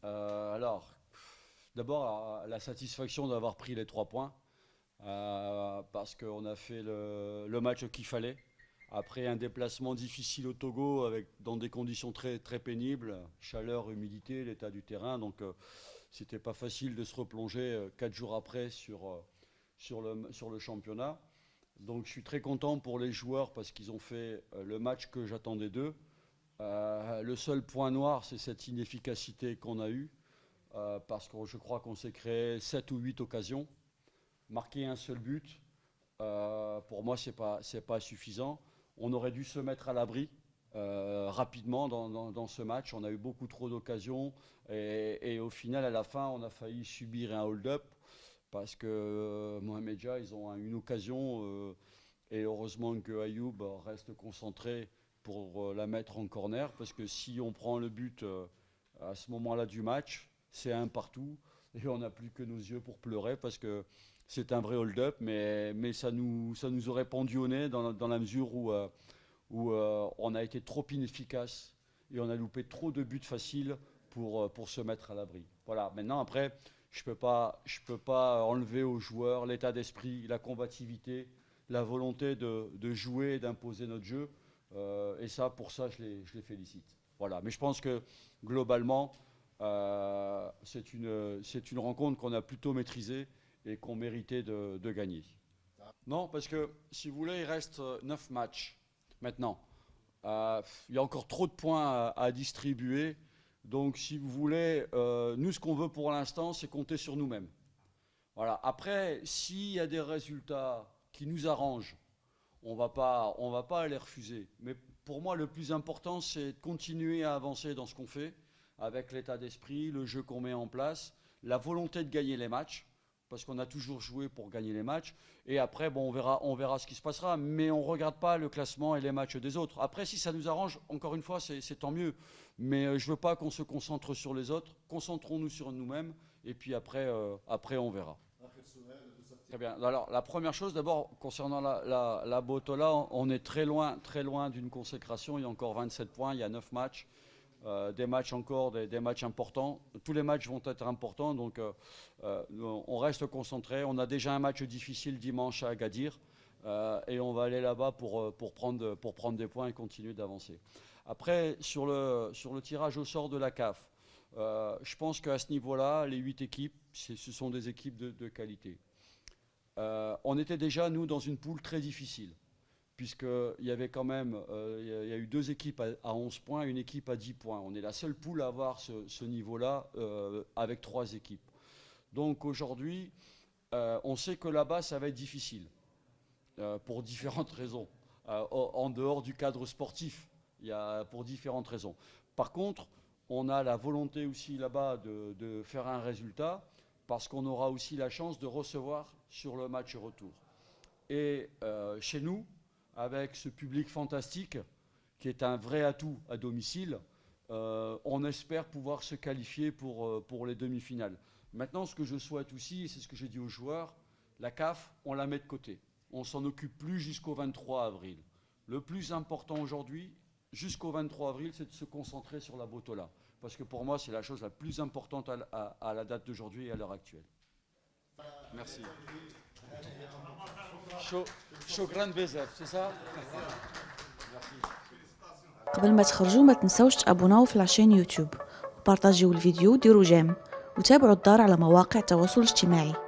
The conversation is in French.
Alors, d'abord, la satisfaction d'avoir pris les 3 points, parce qu'on a fait le match qu'il fallait. Après un déplacement difficile au Togo, dans des conditions très, très pénibles, chaleur, humidité, l'état du terrain. Donc, c'était pas facile de se replonger 4 jours après sur le championnat. Donc, je suis très content pour les joueurs parce qu'ils ont fait le match que j'attendais d'eux. Le seul point noir, c'est cette inefficacité qu'on a eue, parce que je crois qu'on s'est créé 7 ou 8 occasions. Marquer un seul but, pour moi, c'est pas suffisant. On aurait dû se mettre à l'abri rapidement dans ce match. On a eu beaucoup trop d'occasions et au final, à la fin, on a failli subir un hold-up parce que Mohamed, ils ont une occasion et heureusement que Ayoub reste concentré pour la mettre en corner parce que si on prend le but à ce moment-là du match, c'est un partout et on n'a plus que nos yeux pour pleurer parce que c'est un vrai hold-up, mais ça nous aurait pendu au nez dans la mesure où on a été trop inefficace et on a loupé trop de buts faciles pour se mettre à l'abri. Voilà, maintenant après, je peux pas enlever aux joueurs l'état d'esprit, la combativité, la volonté de jouer et d'imposer notre jeu. Et ça, pour ça, je les félicite. Voilà, mais je pense que globalement, c'est une rencontre qu'on a plutôt maîtrisée et qu'on méritait de gagner. Non, parce que si vous voulez, il reste 9 matchs maintenant. Il y a encore trop de points à distribuer. Donc, si vous voulez, nous, ce qu'on veut pour l'instant, c'est compter sur nous-mêmes. Voilà. Après, s'il y a des résultats qui nous arrangent, on va pas les refuser. Mais pour moi, le plus important, c'est de continuer à avancer dans ce qu'on fait, avec l'état d'esprit, le jeu qu'on met en place, la volonté de gagner les matchs, parce qu'on a toujours joué pour gagner les matchs. Et après, bon, on verra ce qui se passera, mais on ne regarde pas le classement et les matchs des autres. Après, si ça nous arrange, encore une fois, c'est tant mieux. Mais je ne veux pas qu'on se concentre sur les autres. Concentrons-nous sur nous-mêmes, et puis après on verra. Très bien. Alors, la première chose, d'abord, concernant la Botola, on est très loin d'une consécration. Il y a encore 27 points, il y a 9 matchs. Des matchs encore, des matchs importants. Tous les matchs vont être importants, donc on reste concentré. On a déjà un match difficile dimanche à Agadir, et on va aller là-bas pour prendre des points et continuer d'avancer. Après, sur le tirage au sort de la CAF, je pense qu'à ce niveau-là, les 8 équipes, ce sont des équipes de qualité. On était déjà, nous, dans une poule très difficile, puisqu'il y avait quand même, il y a eu 2 équipes à 11 points, une équipe à 10 points. On est la seule poule à avoir ce niveau-là, avec 3 équipes. Donc aujourd'hui, on sait que là-bas, ça va être difficile, pour différentes raisons. En dehors du cadre sportif, pour différentes raisons. Par contre, on a la volonté aussi là-bas de faire un résultat, parce qu'on aura aussi la chance de recevoir sur le match retour. Et chez nous, avec ce public fantastique, qui est un vrai atout à domicile, on espère pouvoir se qualifier pour les demi-finales. Maintenant, ce que je souhaite aussi, et c'est ce que j'ai dit aux joueurs, la CAF, on la met de côté. On ne s'en occupe plus jusqu'au 23 avril. Le plus important aujourd'hui, jusqu'au 23 avril, c'est de se concentrer sur la Botola. Parce que pour moi, c'est la chose la plus importante à la date d'aujourd'hui et à l'heure actuelle. Merci. شكرا بزاف سي صح قبل ما تخرجوا ما تنسوش تابوناو في العشان يوتيوب وبارطاجيو الفيديو وديروا جيم وتابعوا الدار على مواقع التواصل الاجتماعي.